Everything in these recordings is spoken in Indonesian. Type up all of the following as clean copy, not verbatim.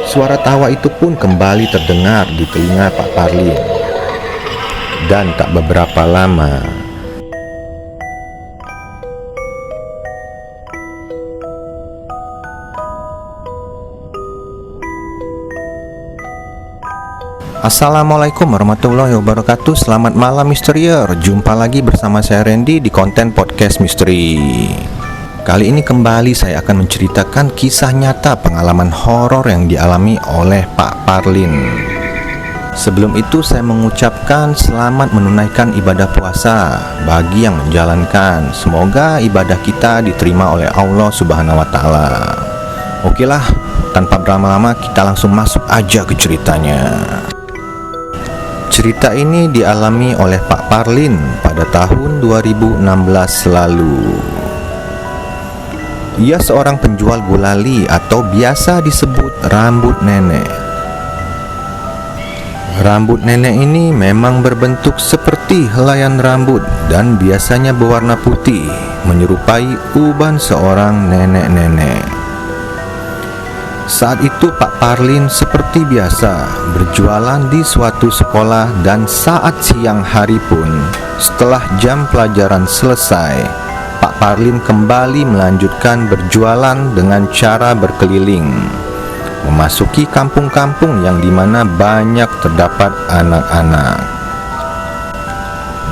Suara tawa itu pun kembali terdengar di telinga Pak Parlin. Dan tak beberapa lama, Assalamualaikum warahmatullahi wabarakatuh. Selamat malam misterier. Jumpa lagi bersama saya Randy di konten podcast misteri. Kali ini kembali saya akan menceritakan kisah nyata pengalaman horor yang dialami oleh Pak Parlin. Sebelum itu saya mengucapkan selamat menunaikan ibadah puasa bagi yang menjalankan. Semoga ibadah kita diterima oleh Allah Subhanahu wa taala. Oke lah, tanpa berlama-lama kita langsung masuk aja ke ceritanya. Cerita ini dialami oleh Pak Parlin pada tahun 2016 lalu. Ia seorang penjual gulali atau biasa disebut rambut nenek. Rambut nenek ini memang berbentuk seperti helaian rambut dan biasanya berwarna putih, menyerupai uban seorang nenek-nenek. Saat itu Pak Parlin seperti biasa berjualan di suatu sekolah, dan saat siang hari pun setelah jam pelajaran selesai, Pak Parlin kembali melanjutkan berjualan dengan cara berkeliling, memasuki kampung-kampung yang dimana banyak terdapat anak-anak.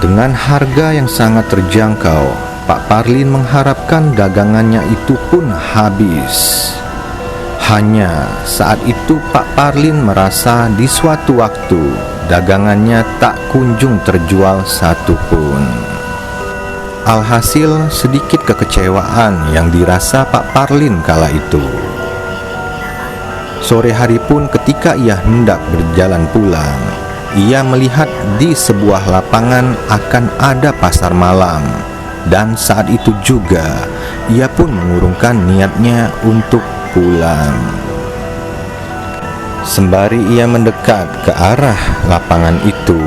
Dengan harga yang sangat terjangkau, Pak Parlin mengharapkan dagangannya itu pun habis. Hanya saat itu Pak Parlin merasa di suatu waktu dagangannya tak kunjung terjual satupun. Alhasil sedikit kekecewaan yang dirasa Pak Parlin kala itu. Sore hari pun ketika ia hendak berjalan pulang, ia melihat di sebuah lapangan akan ada pasar malam. Dan saat itu juga ia pun mengurungkan niatnya untuk pulang. Sembari ia mendekat ke arah lapangan itu,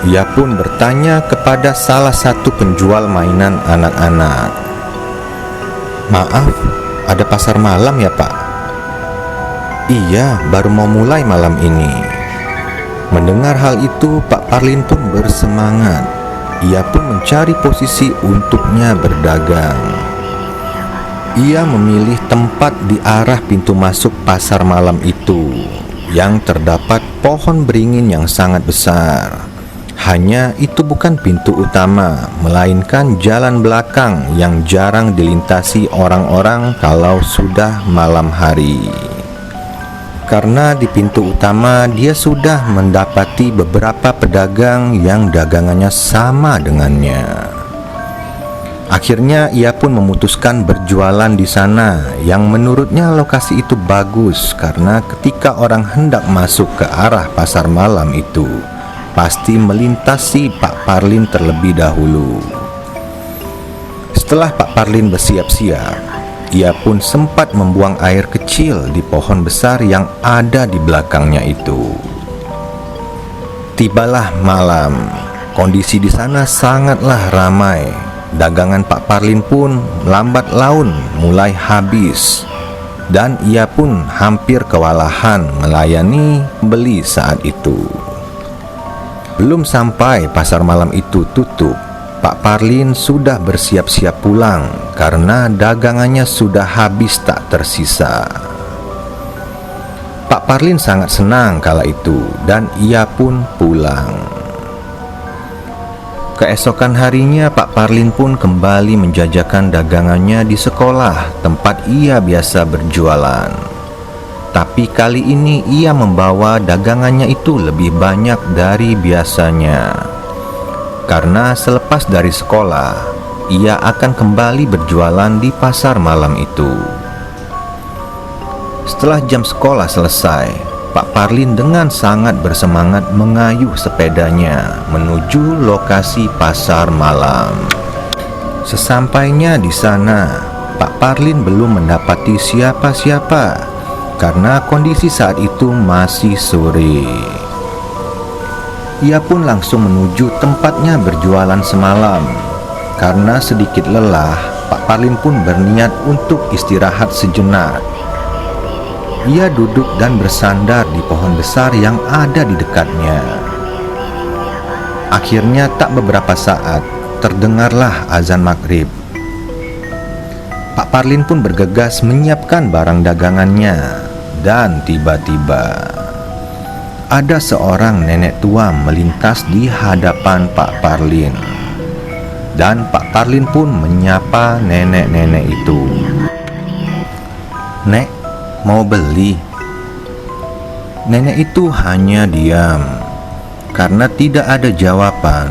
ia pun bertanya kepada salah satu penjual mainan anak-anak. "Maaf, ada pasar malam ya Pak?" "Iya, baru mau mulai malam ini." Mendengar hal itu, Pak Parlin pun bersemangat. Ia pun mencari posisi untuknya berdagang. Ia memilih tempat di arah pintu masuk pasar malam itu, yang terdapat pohon beringin yang sangat besar. Hanya itu bukan pintu utama, melainkan jalan belakang yang jarang dilintasi orang-orang kalau sudah malam hari. Karena di pintu utama dia sudah mendapati beberapa pedagang yang dagangannya sama dengannya. Akhirnya ia pun memutuskan berjualan di sana, yang menurutnya lokasi itu bagus karena ketika orang hendak masuk ke arah pasar malam itu pasti melintasi Pak Parlin terlebih dahulu. Setelah Pak Parlin bersiap-siap, ia pun sempat membuang air kecil di pohon besar yang ada di belakangnya itu. Tibalah malam, kondisi di sana sangatlah ramai. Dagangan Pak Parlin pun lambat laun mulai habis, dan ia pun hampir kewalahan melayani pembeli saat itu. Belum sampai pasar malam itu tutup, Pak Parlin sudah bersiap-siap pulang karena dagangannya sudah habis tak tersisa. Pak Parlin sangat senang kala itu dan ia pun pulang. Keesokan harinya Pak Parlin pun kembali menjajakan dagangannya di sekolah tempat ia biasa berjualan. Tapi kali ini ia membawa dagangannya itu lebih banyak dari biasanya. Karena selepas dari sekolah, ia akan kembali berjualan di pasar malam itu. Setelah jam sekolah selesai, Pak Parlin dengan sangat bersemangat mengayuh sepedanya menuju lokasi pasar malam. Sesampainya di sana, Pak Parlin belum mendapati siapa-siapa karena kondisi saat itu masih sore. Ia pun langsung menuju tempatnya berjualan semalam. Karena sedikit lelah, Pak Parlin pun berniat untuk istirahat sejenak. ia duduk dan bersandar di pohon besar yang ada di dekatnya. Akhirnya tak beberapa saat terdengarlah azan maghrib. Pak Parlin pun bergegas menyiapkan barang dagangannya, dan tiba-tiba ada seorang nenek tua melintas di hadapan Pak Parlin. Dan Pak Parlin pun menyapa nenek-nenek itu. "Nek, mau beli?" Nenek itu hanya diam. Karena tidak ada jawaban,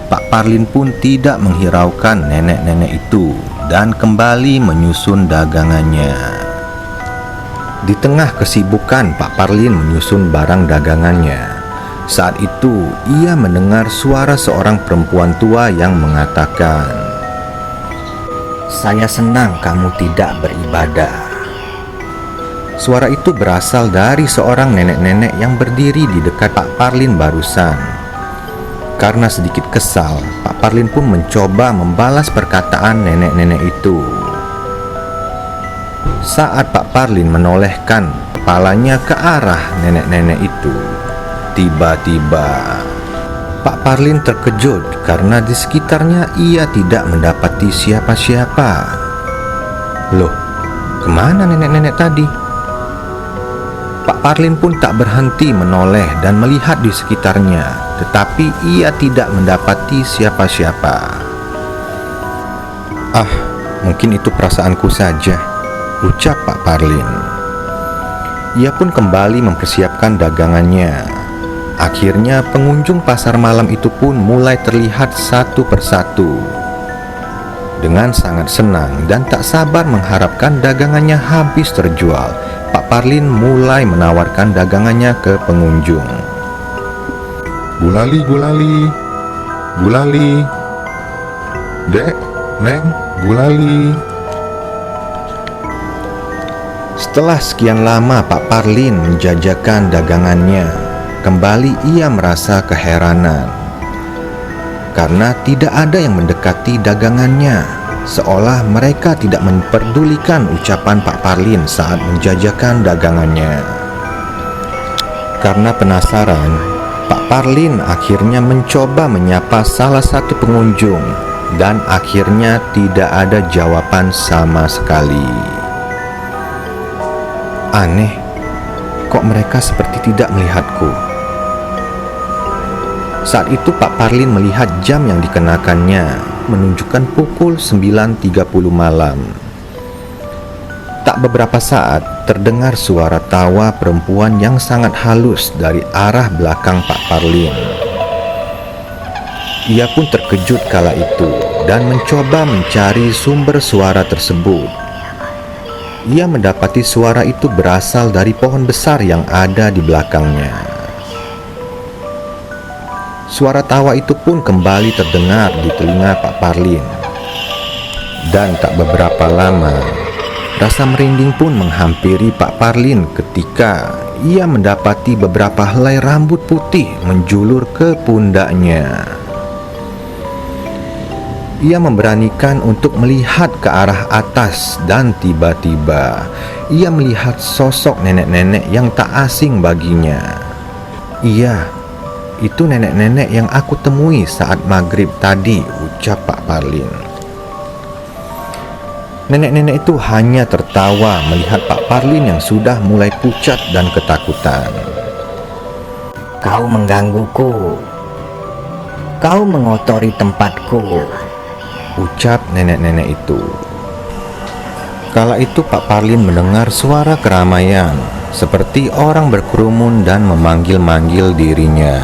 Pak Parlin pun tidak menghiraukan nenek-nenek itu dan kembali menyusun dagangannya. Di tengah kesibukan Pak Parlin menyusun barang dagangannya, saat itu ia mendengar suara seorang perempuan tua yang mengatakan, "Saya senang kamu tidak beribadah." Suara itu berasal dari seorang nenek-nenek yang berdiri di dekat Pak Parlin barusan. Karena sedikit kesal, Pak Parlin pun mencoba membalas perkataan nenek-nenek itu. Saat Pak Parlin menolehkan kepalanya ke arah nenek-nenek itu, tiba-tiba Pak Parlin terkejut karena di sekitarnya ia tidak mendapati siapa-siapa. Loh, kemana nenek-nenek tadi? Pak Parlin pun tak berhenti menoleh dan melihat di sekitarnya, tetapi ia tidak mendapati siapa-siapa. "Ah, mungkin itu perasaanku saja," ucap Pak Parlin. Ia pun kembali mempersiapkan dagangannya. Akhirnya pengunjung pasar malam itu pun mulai terlihat satu persatu. Dengan sangat senang dan tak sabar mengharapkan dagangannya habis terjual, Pak Parlin mulai menawarkan dagangannya ke pengunjung. Gulali, gulali, gulali. Dek, Neng, gulali." Setelah sekian lama Pak Parlin menjajakan dagangannya, kembali ia merasa keheranan. Karena tidak ada yang mendekati dagangannya, seolah mereka tidak memperdulikan ucapan Pak Parlin saat menjajakan dagangannya. Karena penasaran, Pak Parlin akhirnya mencoba menyapa salah satu pengunjung, dan akhirnya tidak ada jawaban sama sekali. Aneh, kok mereka seperti tidak melihatku? Saat itu Pak Parlin melihat jam yang dikenakannya menunjukkan pukul 9.30 malam. Tak beberapa saat terdengar suara tawa perempuan yang sangat halus dari arah belakang Pak Parlin. Ia pun terkejut kala itu dan mencoba mencari sumber suara tersebut. Ia mendapati suara itu berasal dari pohon besar yang ada di belakangnya. Suara tawa itu pun kembali terdengar di telinga Pak Parlin. Dan tak beberapa lama, rasa merinding pun menghampiri Pak Parlin ketika ia mendapati beberapa helai rambut putih menjulur ke pundaknya. Ia memberanikan untuk melihat ke arah atas dan tiba-tiba ia melihat sosok nenek-nenek yang tak asing baginya. Iya, itu nenek-nenek yang aku temui saat maghrib tadi, ucap Pak Parlin. Nenek-nenek itu hanya tertawa melihat Pak Parlin yang sudah mulai pucat dan ketakutan. "Kau menggangguku. Kau mengotori tempatku," ucap nenek-nenek itu. Kala itu Pak Parlin mendengar suara keramaian, seperti orang berkerumun dan memanggil-manggil dirinya.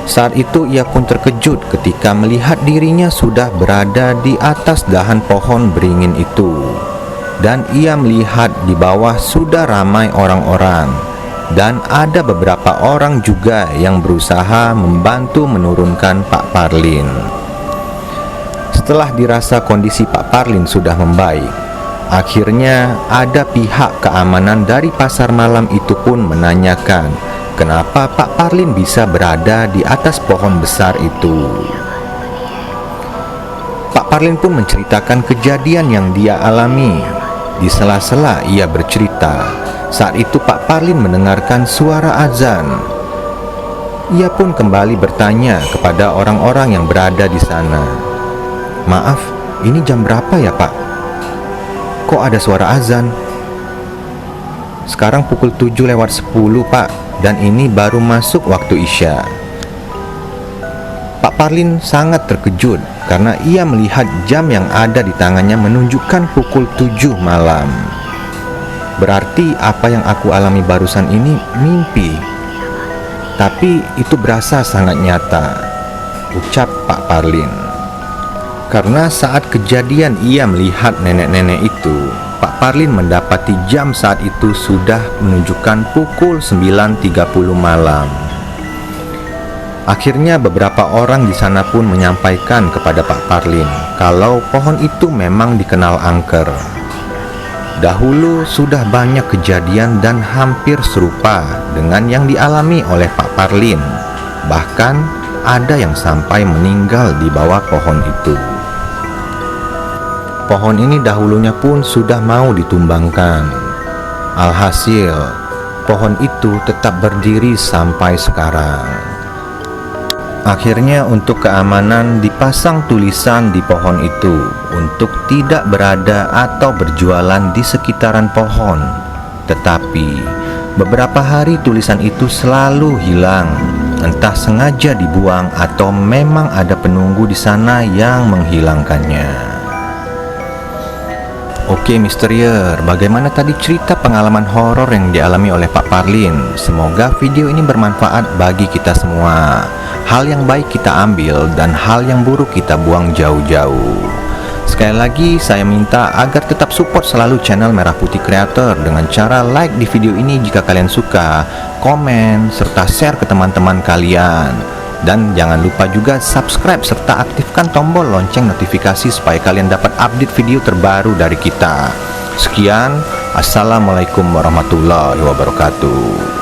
Saat itu ia pun terkejut ketika melihat dirinya sudah berada di atas dahan pohon beringin itu. Dan ia melihat di bawah sudah ramai orang-orang, dan ada beberapa orang juga yang berusaha membantu menurunkan Pak Parlin. Setelah dirasa kondisi Pak Parlin sudah membaik, akhirnya ada pihak keamanan dari pasar malam itu pun menanyakan kenapa Pak Parlin bisa berada di atas pohon besar itu. Pak Parlin pun menceritakan kejadian yang dia alami. Di sela-sela ia bercerita, saat itu Pak Parlin mendengarkan suara azan. Ia pun kembali bertanya kepada orang-orang yang berada di sana. "Maaf, ini jam berapa ya Pak? Kok ada suara azan?" "Sekarang pukul 7:10 Pak, dan ini baru masuk waktu Isya." Pak Parlin sangat terkejut karena ia melihat jam yang ada di tangannya menunjukkan pukul 7 malam. "Berarti apa yang aku alami barusan ini mimpi. Tapi itu berasa sangat nyata," ucap Pak Parlin. Karena saat kejadian ia melihat nenek-nenek itu, Pak Parlin mendapati jam saat itu sudah menunjukkan pukul 9:30 malam. Akhirnya beberapa orang di sana pun menyampaikan kepada Pak Parlin kalau pohon itu memang dikenal angker. Dahulu sudah banyak kejadian dan hampir serupa dengan yang dialami oleh Pak Parlin. Bahkan ada yang sampai meninggal di bawah pohon itu. Pohon ini dahulunya pun sudah mau ditumbangkan. Alhasil, pohon itu tetap berdiri sampai sekarang. Akhirnya untuk keamanan dipasang tulisan di pohon itu untuk tidak berada atau berjualan di sekitaran pohon. Tetapi beberapa hari tulisan itu selalu hilang, entah sengaja dibuang atau memang ada penunggu di sana yang menghilangkannya. Oke Misterier, bagaimana tadi cerita pengalaman horor yang dialami oleh Pak Parlin? Semoga video ini bermanfaat bagi kita semua. Hal yang baik kita ambil dan hal yang buruk kita buang jauh-jauh. Sekali lagi saya minta agar tetap support selalu channel Merah Putih Creator dengan cara like di video ini jika kalian suka, komen, serta share ke teman-teman kalian. Dan jangan lupa juga subscribe serta aktifkan tombol lonceng notifikasi supaya kalian dapat update video terbaru dari kita. Sekian, Assalamualaikum warahmatullahi wabarakatuh.